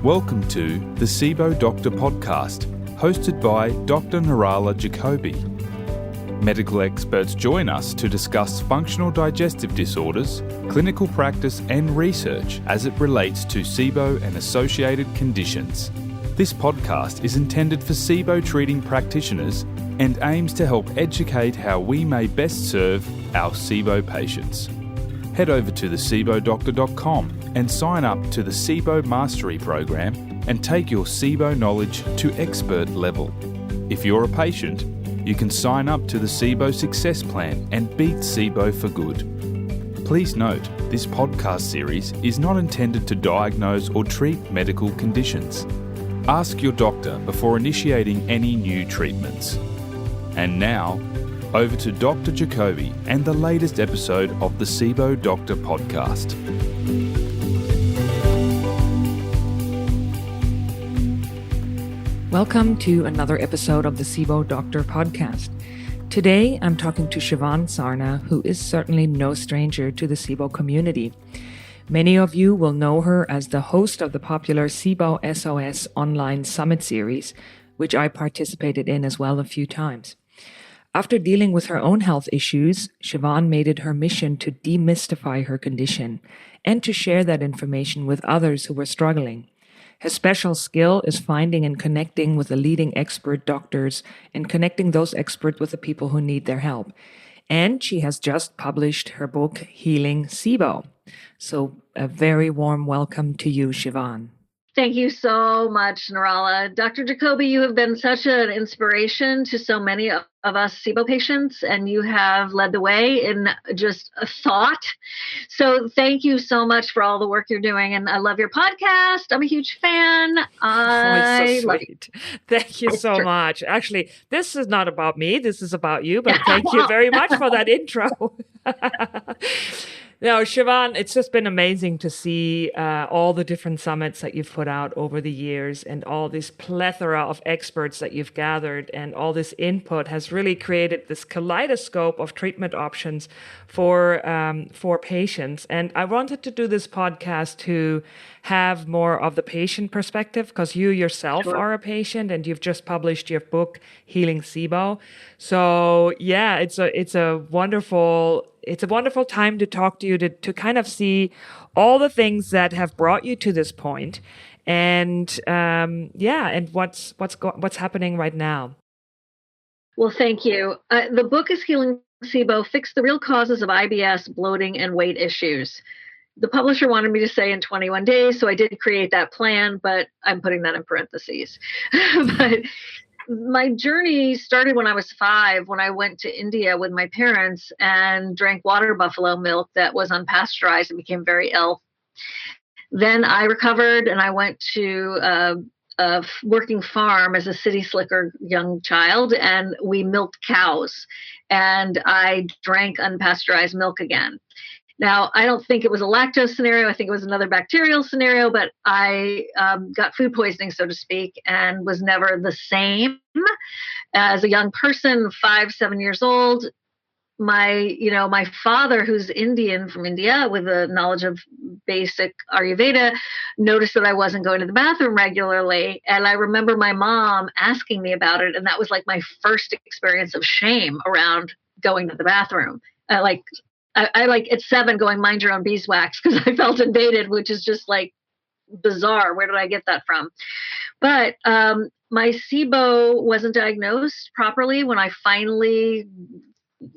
Welcome to the SIBO Doctor Podcast, hosted by Dr. Nirala Jacoby. Medical experts join us to discuss functional digestive disorders, clinical practice and research as it relates to SIBO and associated conditions. This podcast is intended for SIBO treating practitioners and aims to help educate how we may best serve our SIBO patients. Head over to thesibodoctor.com and sign up to the SIBO Mastery Program and take your SIBO knowledge to expert level. If you're a patient, you can sign up to the SIBO Success Plan and beat SIBO for good. Please note, this podcast series is not intended to diagnose or treat medical conditions. Ask your doctor before initiating any new treatments. And now, over to Dr. Jacoby and the latest episode of the SIBO Doctor Podcast. Welcome to another episode of the SIBO Doctor Podcast. Today, I'm talking to Shivan Sarna, who is certainly no stranger to the SIBO community. Many of you will know her as the host of the popular SIBO SOS online summit series, which I participated in as well a few times. After dealing with her own health issues, Siobhan made it her mission to demystify her condition and to share that information with others who were struggling. Her special skill is finding and connecting with the leading expert doctors and connecting those experts with the people who need their help. And she has just published her book, Healing SIBO. So a very warm welcome to you, Siobhan. Thank you so much, Nirala. Dr. Jacoby, you have been such an inspiration to so many of us SIBO patients, and you have led the way in just a thought. So thank you so much for all the work you're doing. And I love your podcast. I'm a huge fan. It's so sweet. Thank you so much. Actually, this is not about me. This is about you, but thank you very much for that intro. Now, Siobhan, it's just been amazing to see all the different summits that you've put out over the years and all this plethora of experts that you've gathered, and all this input has really created this kaleidoscope of treatment options for patients. And I wanted to do this podcast to have more of the patient perspective, because you yourself are a patient and you've just published your book, Healing SIBO. So yeah, it's a wonderful time to talk to you, to kind of see all the things that have brought you to this point, and and what's happening right now. Well, thank you. The book is Healing SIBO: Fix the Real Causes of IBS, Bloating, and Weight Issues. The publisher wanted me to say in 21 days, so I did create that plan, but I'm putting that in parentheses. But my journey started when I was 5, when I went to India with my parents and drank water buffalo milk that was unpasteurized and became very ill. Then I recovered and I went to a working farm as a city slicker young child, and we milked cows, and I drank unpasteurized milk again. Now, I don't think it was a lactose scenario. I think it was another bacterial scenario, but I got food poisoning, so to speak, and was never the same. As a young person, 5, 7 years old, my father, who's Indian from India with a knowledge of basic Ayurveda, noticed that I wasn't going to the bathroom regularly. And I remember my mom asking me about it. And that was like my first experience of shame around going to the bathroom. I like at 7 going, mind your own beeswax, because I felt invaded, which is just like bizarre. Where did I get that from? But my SIBO wasn't diagnosed properly when I finally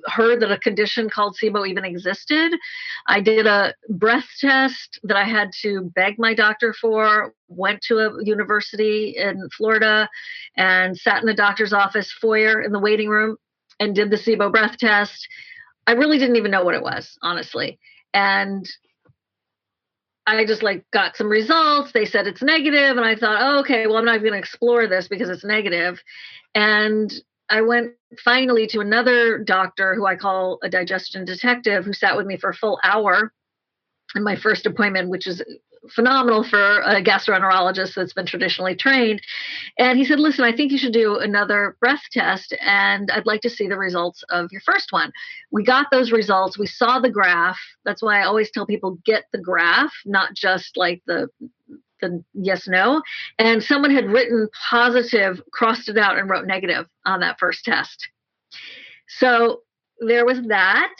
heard that a condition called SIBO even existed. I did a breath test that I had to beg my doctor for, went to a university in Florida and sat in the doctor's office foyer in the waiting room and did the SIBO breath test. I really didn't even know what it was, honestly. And I just got some results. They said it's negative. And I thought, oh, okay, well, I'm not going to explore this because it's negative. And I went finally to another doctor who I call a digestion detective, who sat with me for a full hour in my first appointment, which is phenomenal for a gastroenterologist that's been traditionally trained. And he said, listen, I think you should do another breath test, and I'd like to see the results of your first one. We got those results. We saw the graph. That's why I always tell people, get the graph, not just like the the yes, no. And someone had written positive, crossed it out, and wrote negative on that first test. So there was that.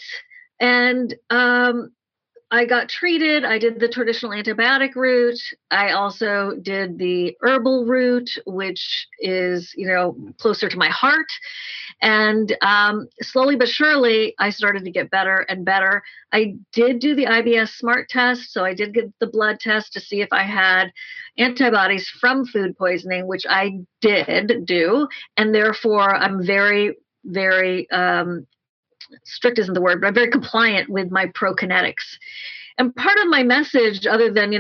And I got treated. I did the traditional antibiotic route. I also did the herbal route, which is, closer to my heart. And slowly but surely, I started to get better and better. I did do the IBS SMART test. So I did get the blood test to see if I had antibodies from food poisoning, which I did do. And therefore, I'm very, very strict isn't the word, but I'm very compliant with my prokinetics. And part of my message, other than,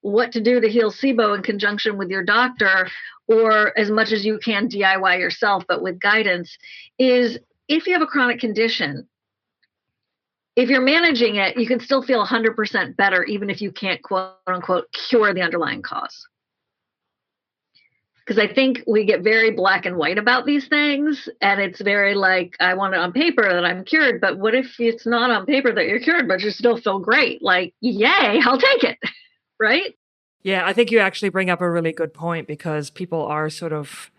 what to do to heal SIBO in conjunction with your doctor, or as much as you can DIY yourself, but with guidance, is if you have a chronic condition, if you're managing it, you can still feel 100% better, even if you can't, quote unquote, cure the underlying cause. Because I think we get very black and white about these things. And it's very like, I want it on paper that I'm cured. But what if it's not on paper that you're cured, but you still feel great? Like, yay, I'll take it. Right? Yeah, I think you actually bring up a really good point, because people are sort of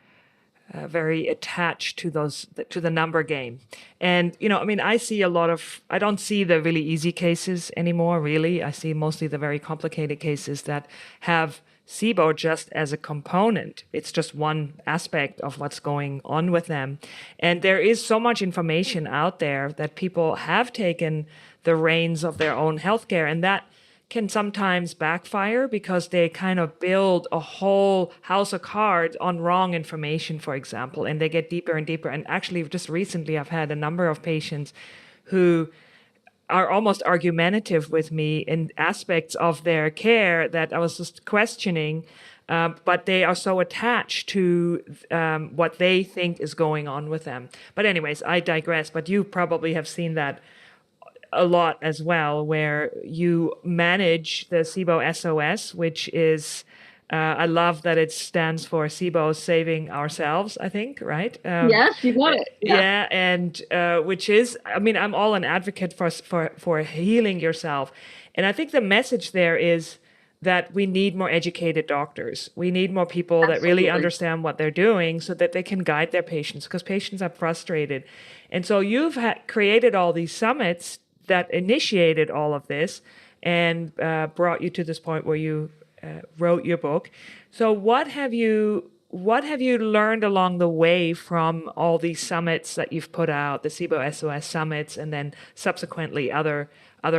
very attached to the number game. And, I see I don't see the really easy cases anymore, really. I see mostly the very complicated cases that have SIBO just as a component. It's just one aspect of what's going on with them. And there is so much information out there that people have taken the reins of their own healthcare, and that can sometimes backfire because they kind of build a whole house of cards on wrong information, for example, and they get deeper and deeper. And actually, just recently, I've had a number of patients who are almost argumentative with me in aspects of their care that I was just questioning, but they are so attached to what they think is going on with them. But anyways, I digress, but you probably have seen that a lot as well, where you manage the SIBO SOS, which is, I love that it stands for SIBO Saving Ourselves, I think, right? Yes, you got it. Yeah, and which is, I'm all an advocate for healing yourself. And I think the message there is that we need more educated doctors. We need more people that really understand what they're doing so that they can guide their patients, because patients are frustrated. And so you've created all these summits that initiated all of this and brought you to this point where you wrote your book. So what have you learned along the way from all these summits that you've put out, the SIBO SOS summits, and then subsequently other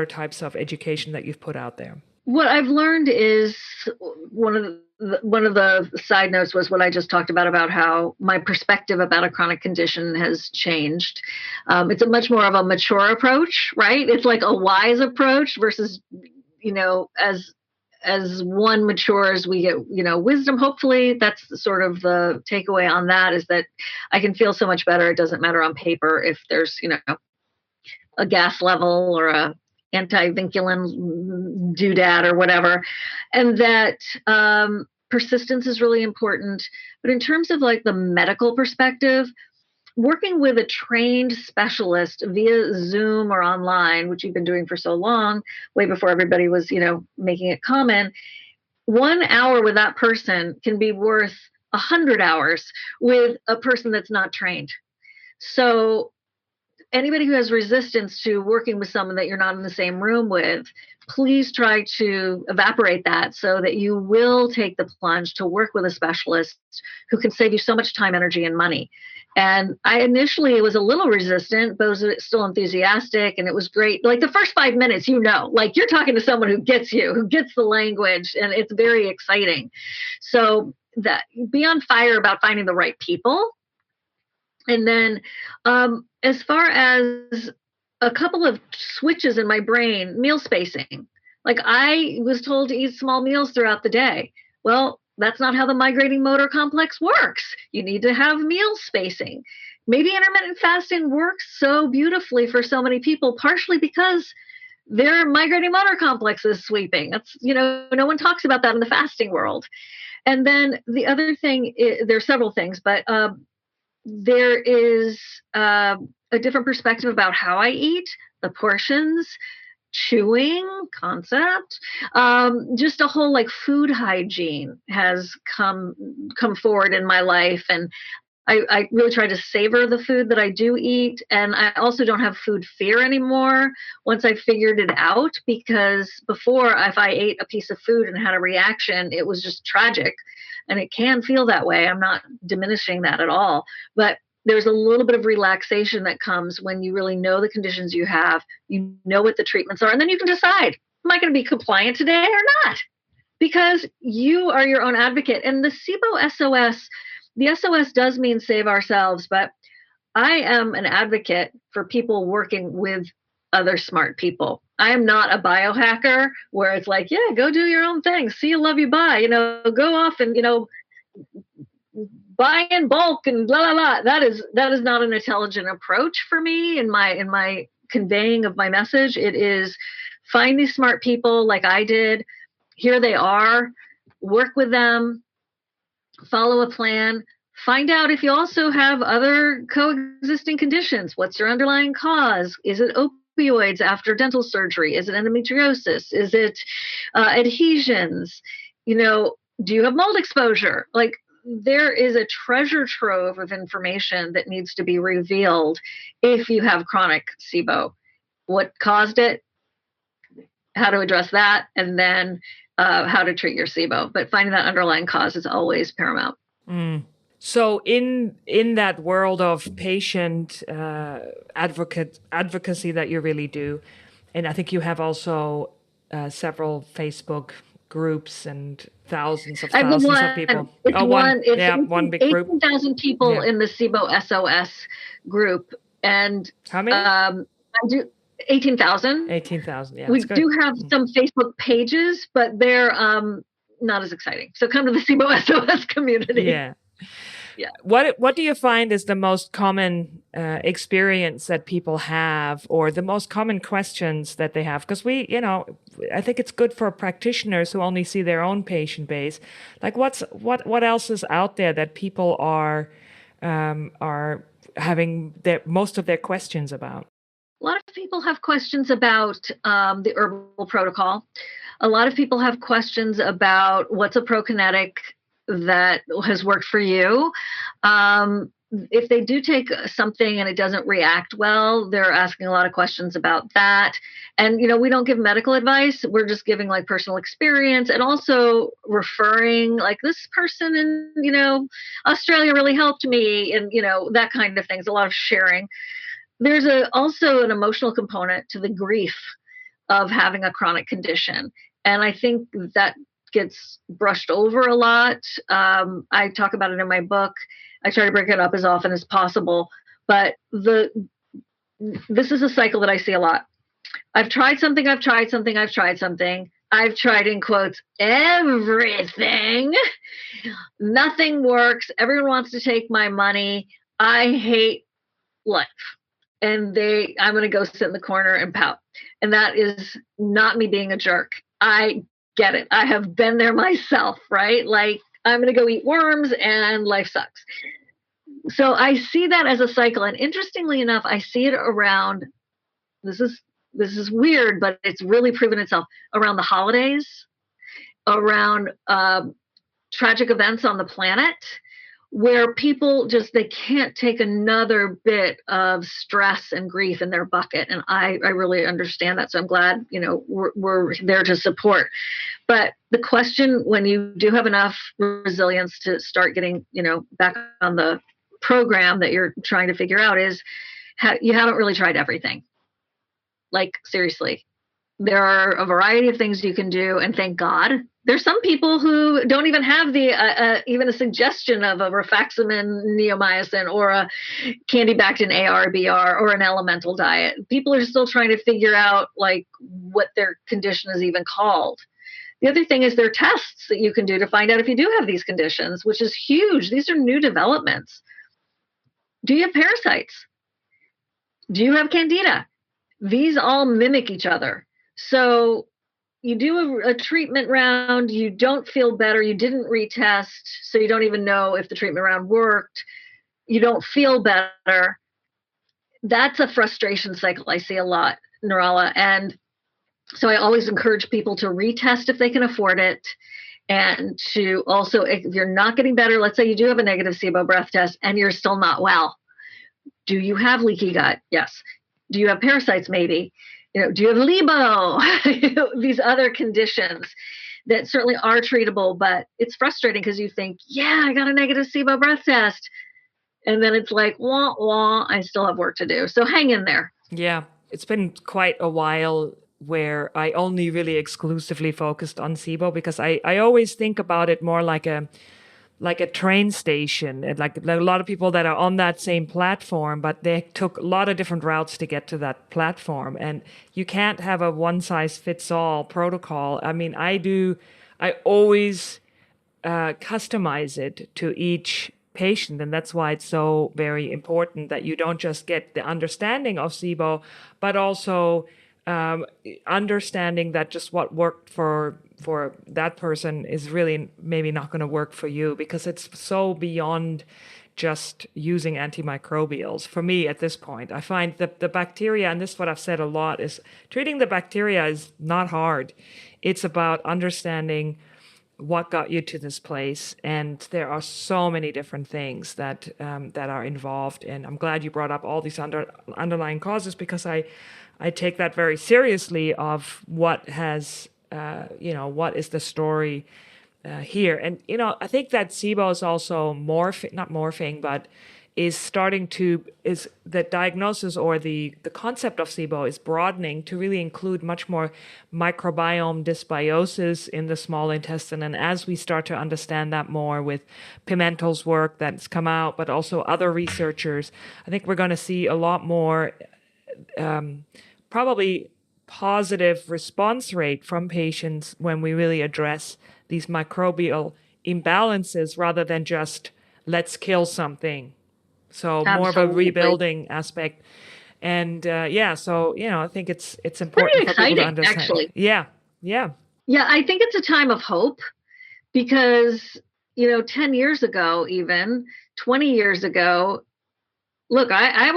types of education that you've put out there? What I've learned is one of the side notes was what I just talked about how my perspective about a chronic condition has changed. It's a much more of a mature approach, right? It's like a wise approach versus, as one matures, we get, wisdom. Hopefully that's sort of the takeaway on that, is that I can feel so much better. It doesn't matter on paper if there's, a gas level or a anti-vinculin doodad or whatever. And that persistence is really important. But in terms of like the medical perspective, working with a trained specialist via Zoom or online, which you've been doing for so long, way before everybody was, making it common, 1 hour with that person can be worth 100 hours with a person that's not trained. So anybody who has resistance to working with someone that you're not in the same room with, please try to evaporate that so that you will take the plunge to work with a specialist who can save you so much time, energy, and money. And I initially was a little resistant, but was still enthusiastic, and it was great. Like the first 5 minutes, like you're talking to someone who gets you, who gets the language, and it's very exciting. So that be on fire about finding the right people. And then as far as a couple of switches in my brain, meal spacing. Like I was told to eat small meals throughout the day. Well, that's not how the migrating motor complex works. You need to have meal spacing. Maybe intermittent fasting works so beautifully for so many people, partially because their migrating motor complex is sweeping. That's, no one talks about that in the fasting world. And then the other thing, there are several things, but there is a different perspective about how I eat, the portions, chewing concept. Just a whole like food hygiene has come forward in my life, and I really try to savor the food that I do eat. And I also don't have food fear anymore once I figured it out, because before, if I ate a piece of food and had a reaction, it was just tragic. And it can feel that way. I'm not diminishing that at all. But there's a little bit of relaxation that comes when you really know the conditions you have, you know what the treatments are, and then you can decide, am I going to be compliant today or not? Because you are your own advocate. And the SIBO SOS, the SOS does mean save ourselves, but I am an advocate for people working with other smart people. I am not a biohacker where it's like, yeah, go do your own thing. See you, love you, bye. Go off and, buy in bulk and blah, blah, blah. That is not an intelligent approach for me in my conveying of my message. It is find these smart people like I did. Here they are. Work with them. Follow a plan. Find out if you also have other coexisting conditions. What's your underlying cause? Is it opioids after dental surgery? Is it endometriosis? Is it adhesions? Do you have mold exposure? Like, there is a treasure trove of information that needs to be revealed if you have chronic SIBO. What caused it? How to address that, and then how to treat your SIBO. But finding that underlying cause is always paramount. Mm. So in that world of patient advocacy that you really do, and I think you have also several Facebook groups and thousands of people. It's one big group. 18,000 people in the SIBO SOS group. And how many? I do 18,000. 18,000, yeah. We do have some Facebook pages, but they're not as exciting. So come to the SIBO SOS community. Yeah. Yeah. What do you find is the most common experience that people have, or the most common questions that they have? Because I think it's good for practitioners who only see their own patient base. Like, what else is out there that people are having most of their questions about? A lot of people have questions about the herbal protocol. A lot of people have questions about what's a prokinetic that has worked for you. If they do take something and it doesn't react well, they're asking a lot of questions about that. And, we don't give medical advice. We're just giving like personal experience, and also referring like, this person in, Australia really helped me, and, that kind of things, a lot of sharing. There's also an emotional component to the grief of having a chronic condition. And I think that gets brushed over a lot. I talk about it in my book. I try to break it up as often as possible. But this is a cycle that I see a lot. I've tried something. I've tried, in quotes, everything. Nothing works. Everyone wants to take my money. I hate life. And I'm going to go sit in the corner and pout. And that is not me being a jerk. I get it. I have been there myself, right? Like, I'm going to go eat worms and life sucks. So I see that as a cycle. And interestingly enough, I see it around, this is weird, but it's really proven itself, around the holidays, around tragic events on the planet, where people they can't take another bit of stress and grief in their bucket. And I really understand that. So I'm glad, we're there to support. But the question, when you do have enough resilience to start getting, back on the program that you're trying to figure out, is you haven't really tried everything. Like, seriously, there are a variety of things you can do. And thank God, there's some people who don't even have the even a suggestion of a rifaximin neomycin or a candy-bactin ARBR or an elemental diet. People are still trying to figure out like what their condition is even called. The other thing is there are tests that you can do to find out if you do have these conditions, which is huge. These are new developments. Do you have parasites? Do you have candida? These all mimic each other. So you do a treatment round, you don't feel better, you didn't retest, so you don't even know if the treatment round worked, you don't feel better. That's a frustration cycle I see a lot, Nirala. And So I always encourage people to retest if they can afford it. And to also, if you're not getting better, let's say you do have a negative SIBO breath test and you're still not well. Do you have leaky gut? Yes. Do you have parasites? Maybe. Do you have LIBO? These other conditions that certainly are treatable, but it's frustrating because you think, yeah, I got a negative SIBO breath test. And then it's like, wah, wah, I still have work to do. So hang in there. Yeah, it's been quite a while where I only really exclusively focused on SIBO because I always think about it more like a train station, and like a lot of people that are on that same platform, but they took a lot of different routes to get to that platform. And you can't have a one size fits all protocol. I mean, I always customize it to each patient. And that's why it's so very important that you don't just get the understanding of SIBO, but also understanding that just what worked for that person is really maybe not going to work for you, because it's so beyond just using antimicrobials. For me at this point, I find that the bacteria, and this is what I've said a lot, is treating the bacteria is not hard. It's about understanding what got you to this place, and there are so many different things that are involved. And I'm glad you brought up all these underlying causes, because I take that very seriously of what has what is the story here. And I think that SIBO is also not morphing, but is the diagnosis or the concept of SIBO is broadening to really include much more microbiome dysbiosis in the small intestine. And as we start to understand that more with Pimentel's work that's come out, but also other researchers, I think we're going to see a lot more probably positive response rate from patients when we really address these microbial imbalances rather than just let's kill something. So Absolutely. More of a rebuilding aspect. And so I think it's important for people to understand. Actually. Yeah. I think it's a time of hope, because 10 years ago, even 20 years ago, look, I had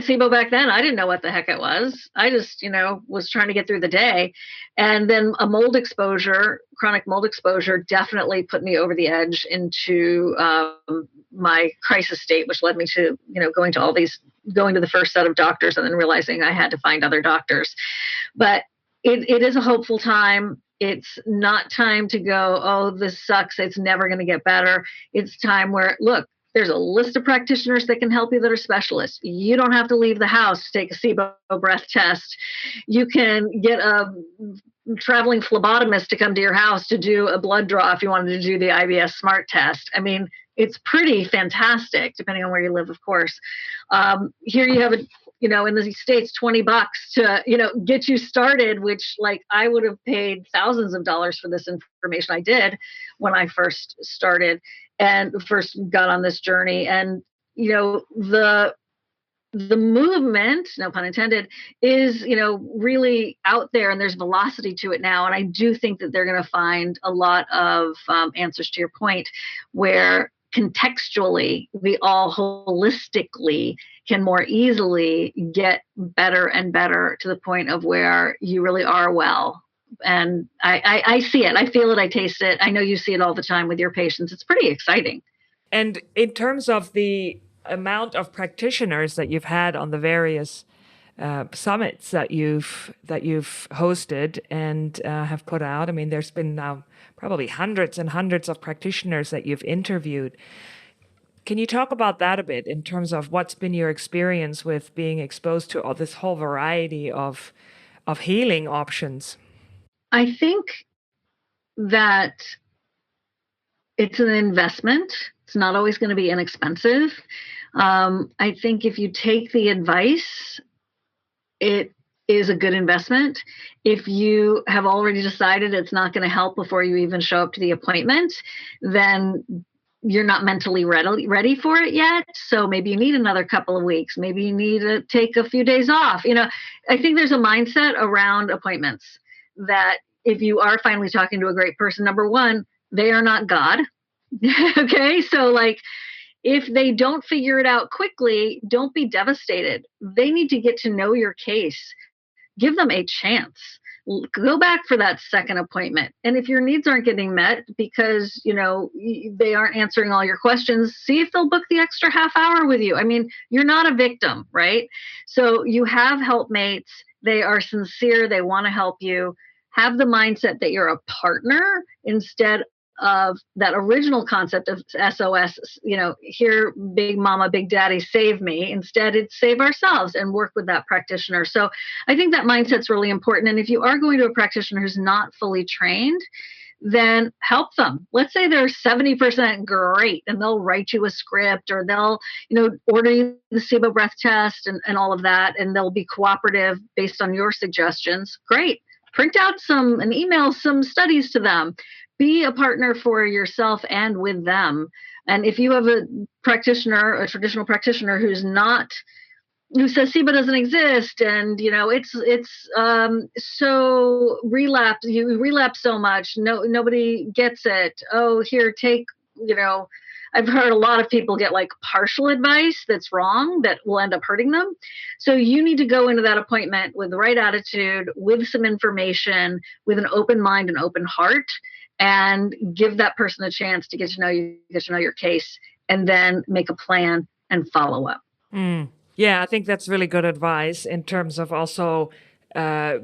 SIBO back then. I didn't know what the heck it was. I just, was trying to get through the day. And then a chronic mold exposure definitely put me over the edge into my crisis state, which led me to, going to the first set of doctors and then realizing I had to find other doctors. But it is a hopeful time. It's not time to go, oh, this sucks, it's never going to get better. It's time where, look, there's a list of practitioners that can help you that are specialists. You don't have to leave the house to take a SIBO breath test. You can get a traveling phlebotomist to come to your house to do a blood draw if you wanted to do the IBS SMART test. I mean, it's pretty fantastic, depending on where you live, of course. Here you have in the States, $20 to, get you started, which I would have paid thousands of dollars for this information. I did when I first started and first got on this journey. And, the movement, no pun intended, is, really out there, and there's velocity to it now. And I do think that they're going to find a lot of answers to your point, where contextually we all holistically can more easily get better and better to the point of where you really are well. And I see it, I feel it, I taste it. I know you see it all the time with your patients. It's pretty exciting. And in terms of the amount of practitioners that you've had on the various summits that you've hosted and have put out, I mean, there's been now probably hundreds and hundreds of practitioners that you've interviewed. Can you talk about that a bit in terms of what's been your experience with being exposed to all this whole variety of healing options? I think that it's an investment. It's not always going to be inexpensive. I think if you take the advice, it is a good investment. If you have already decided it's not going to help before you even show up to the appointment, then you're not mentally ready for it yet. So maybe you need another couple of weeks. Maybe you need to take a few days off. I think there's a mindset around appointments that if you are finally talking to a great person, number one, they are not God. Okay. So if they don't figure it out quickly, don't be devastated. They need to get to know your case. Give them a chance. go back for that second appointment. And if your needs aren't getting met because, they aren't answering all your questions, see if they'll book the extra half hour with you. I mean, you're not a victim, right? So you have helpmates. They are sincere. They want to help you. Have the mindset that you're a partner instead of that original concept of SOS, here, big mama, big daddy, save me. Instead, it's save ourselves and work with that practitioner. So I think that mindset's really important. And if you are going to a practitioner who's not fully trained, then help them. Let's say they're 70% great and they'll write you a script, or they'll, order you the SIBO breath test and all of that, and they'll be cooperative based on your suggestions. Great. Print out and email some studies to them. Be a partner for yourself and with them. And if you have a traditional practitioner who says SIBO doesn't exist, and it's so relapse, you relapse so much, nobody gets it. Oh, here, take, I've heard a lot of people get like partial advice that's wrong, that will end up hurting them. So you need to go into that appointment with the right attitude, with some information, with an open mind and open heart, and give that person a chance to get to know you, get to know your case, and then make a plan and follow up. Yeah, I think that's really good advice in terms of also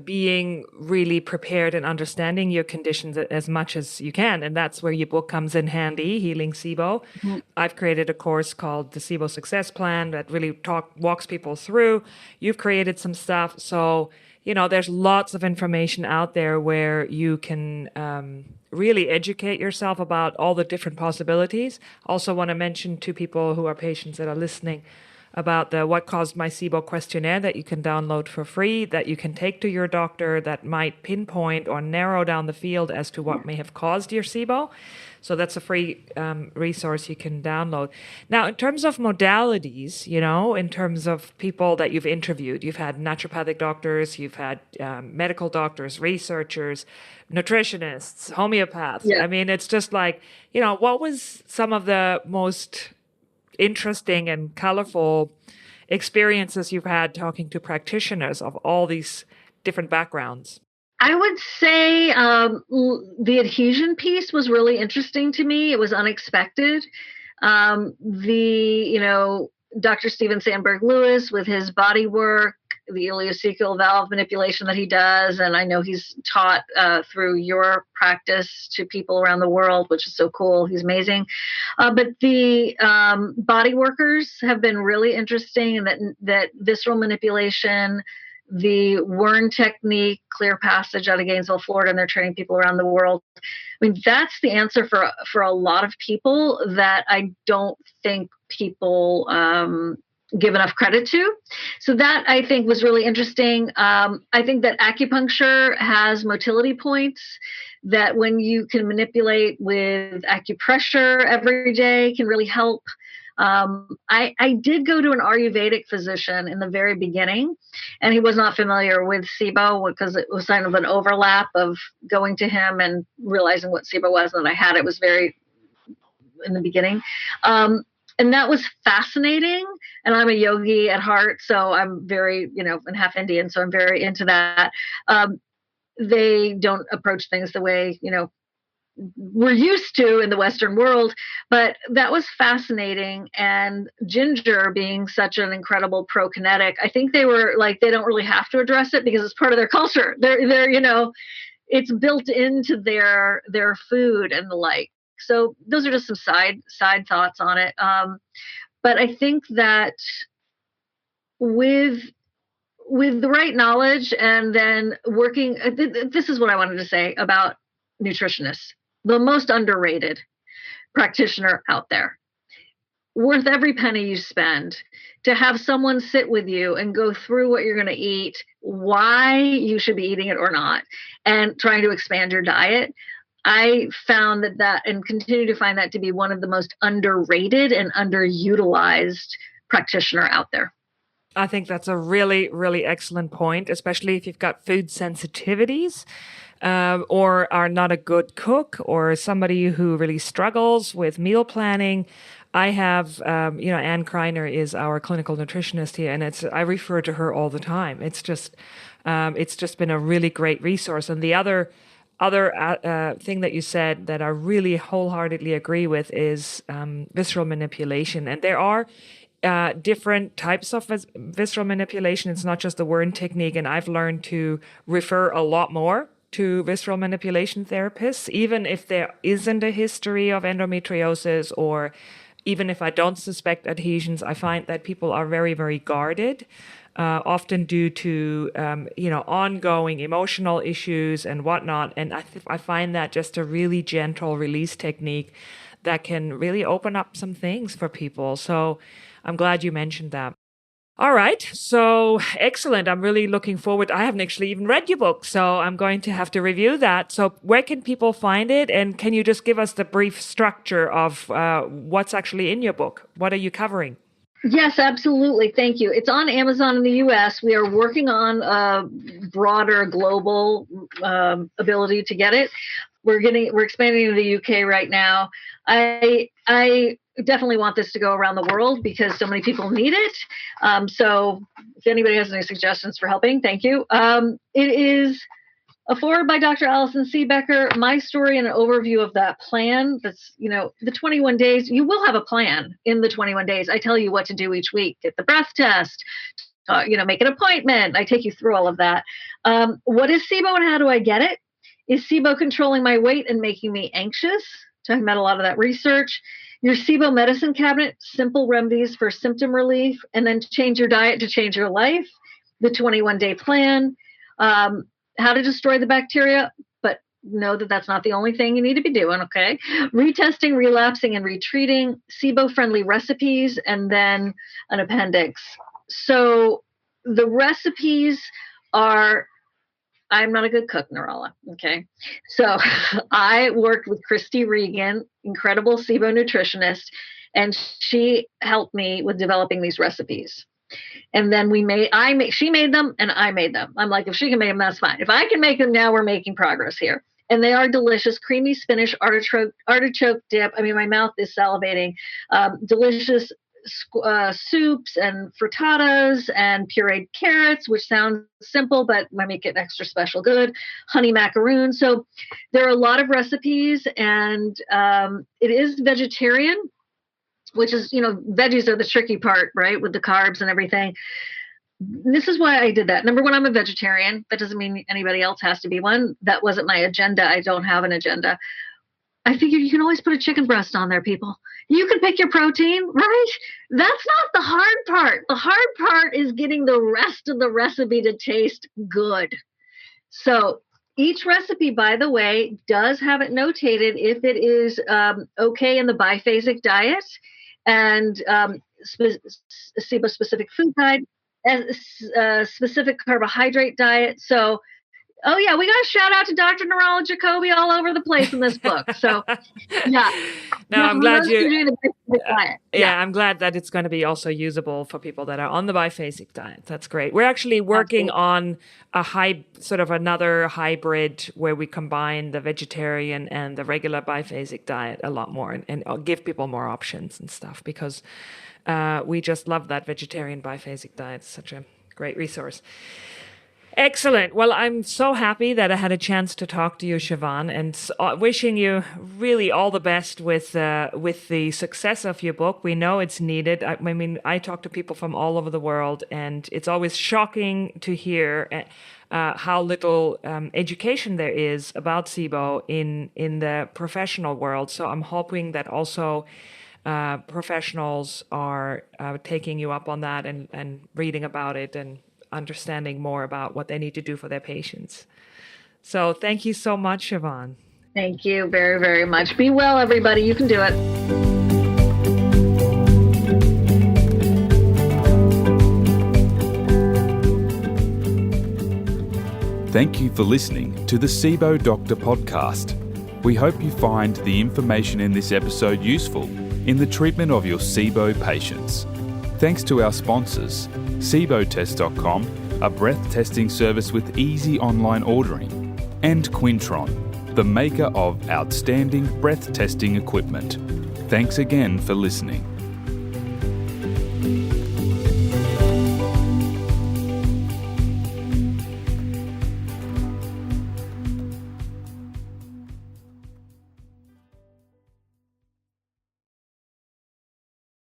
being really prepared and understanding your conditions as much as you can. And that's where your book comes in handy, Healing SIBO. Mm-hmm. I've created a course called the SIBO Success Plan that really walks people through. You've created some stuff. So, there's lots of information out there where you can really educate yourself about all the different possibilities. Also want to mention to people who are patients that are listening about the What Caused My SIBO questionnaire that you can download for free, that you can take to your doctor, that might pinpoint or narrow down the field as to what may have caused your SIBO. So that's a free resource you can download. Now, in terms of modalities, in terms of people that you've interviewed, you've had naturopathic doctors, you've had medical doctors, researchers, nutritionists, homeopaths. Yeah. I mean, it's just like, what was some of the most interesting and colorful experiences you've had talking to practitioners of all these different backgrounds? I would say the adhesion piece was really interesting to me. It was unexpected. Dr. Steven Sandberg Lewis with his body work, the ileocecal valve manipulation that he does, and I know he's taught through your practice to people around the world, which is so cool. He's amazing. But the body workers have been really interesting, and that visceral manipulation, the Wern technique, clear passage out of Gainesville, Florida, and they're training people around the world. I mean, that's the answer for a lot of people that I don't think people give enough credit to. So that, I think, was really interesting. I think that acupuncture has motility points that when you can manipulate with acupressure every day can really help. I did go to an Ayurvedic physician in the very beginning, and he was not familiar with SIBO because it was kind of an overlap of going to him and realizing what SIBO was, and that I had it was very in the beginning. And that was fascinating. And I'm a yogi at heart, so I'm very, and half Indian, so I'm very into that. They don't approach things the way, we're used to in the Western world, but that was fascinating. And ginger being such an incredible prokinetic, I think they were like, they don't really have to address it because it's part of their culture. They're it's built into their food and the like. So those are just some side thoughts on it. But I think that with the right knowledge and then working, this is what I wanted to say about nutritionists, the most underrated practitioner out there, worth every penny you spend, to have someone sit with you and go through what you're going to eat, why you should be eating it or not, and trying to expand your diet. I found that and continue to find that to be one of the most underrated and underutilized practitioner out there. I think that's a really, really excellent point, especially if you've got food sensitivities or are not a good cook or somebody who really struggles with meal planning. I have, Ann Kreiner is our clinical nutritionist here, and I refer to her all the time. It's just It's just been a really great resource. And the other thing that you said that I really wholeheartedly agree with is visceral manipulation. And there are different types of visceral manipulation. It's not just the word technique. And I've learned to refer a lot more to visceral manipulation therapists, even if there isn't a history of endometriosis, or even if I don't suspect adhesions. I find that people are very, very guarded, often due to ongoing emotional issues and whatnot. And I find that just a really gentle release technique that can really open up some things for people. So I'm glad you mentioned that. All right. So excellent. I'm really looking forward. I haven't actually even read your book, so I'm going to have to review that. So where can people find it? And can you just give us the brief structure of what's actually in your book? What are you covering? Yes, absolutely. Thank you. It's on Amazon in the U.S. We are working on a broader global ability to get it. We're expanding to the U.K. right now. I definitely want this to go around the world because so many people need it. So if anybody has any suggestions for helping, thank you. It is a foreword by Dr. Alison C. Becker, my story and an overview of that plan. That's, the 21 days. You will have a plan in the 21 days. I tell you what to do each week. Get the breath test, make an appointment. I take you through all of that. What is SIBO and how do I get it? Is SIBO controlling my weight and making me anxious? Talking about a lot of that research. Your SIBO medicine cabinet, simple remedies for symptom relief, and then change your diet to change your life. The 21-day plan, how to destroy the bacteria, but know that that's not the only thing you need to be doing, okay? Retesting, relapsing, and retreating, SIBO-friendly recipes, and then an appendix. So the recipes are, I'm not a good cook, Nirala, okay? So I worked with Christy Regan, incredible SIBO nutritionist, and she helped me with developing these recipes. And then she made them and I made them. I'm like, if she can make them, that's fine. If I can make them now, we're making progress here. And they are delicious, creamy spinach artichoke dip. I mean, my mouth is salivating. Delicious soups and frittatas and pureed carrots, which sounds simple, but I make it extra special good. Honey macaroon. So there are a lot of recipes, and it is vegetarian, which is, veggies are the tricky part, right? With the carbs and everything. This is why I did that. Number one, I'm a vegetarian. That doesn't mean anybody else has to be one. That wasn't my agenda. I don't have an agenda. I figured you can always put a chicken breast on there, people. You can pick your protein, right? That's not the hard part. The hard part is getting the rest of the recipe to taste good. So each recipe, by the way, does have it notated if it is okay in the biphasic diet and SIBO-specific food guide, and specific carbohydrate diet. So, oh yeah, we got a shout out to Dr. Nirala Jacoby all over the place in this book. So, yeah. No, I'm glad you're doing the biphasic diet. Yeah, I'm glad that it's going to be also usable for people that are on the biphasic diet. That's great. We're actually working on another hybrid where we combine the vegetarian and the regular biphasic diet a lot more and give people more options and stuff, because we just love that vegetarian biphasic diet. It's such a great resource. Excellent. Well, I'm so happy that I had a chance to talk to you, Siobhan, and wishing you really all the best with the success of your book. We know it's needed. I mean, I talk to people from all over the world, and it's always shocking to hear how little education there is about SIBO in the professional world. So I'm hoping that also professionals are taking you up on that and reading about it and understanding more about what they need to do for their patients. So thank you so much, Siobhan. Thank you very, very much. Be well, everybody. You can do it. Thank you for listening to the SIBO Doctor podcast. We hope you find the information in this episode useful in the treatment of your SIBO patients. Thanks to our sponsors, SIBOtest.com, a breath testing service with easy online ordering, and Quintron, the maker of outstanding breath testing equipment. Thanks again for listening.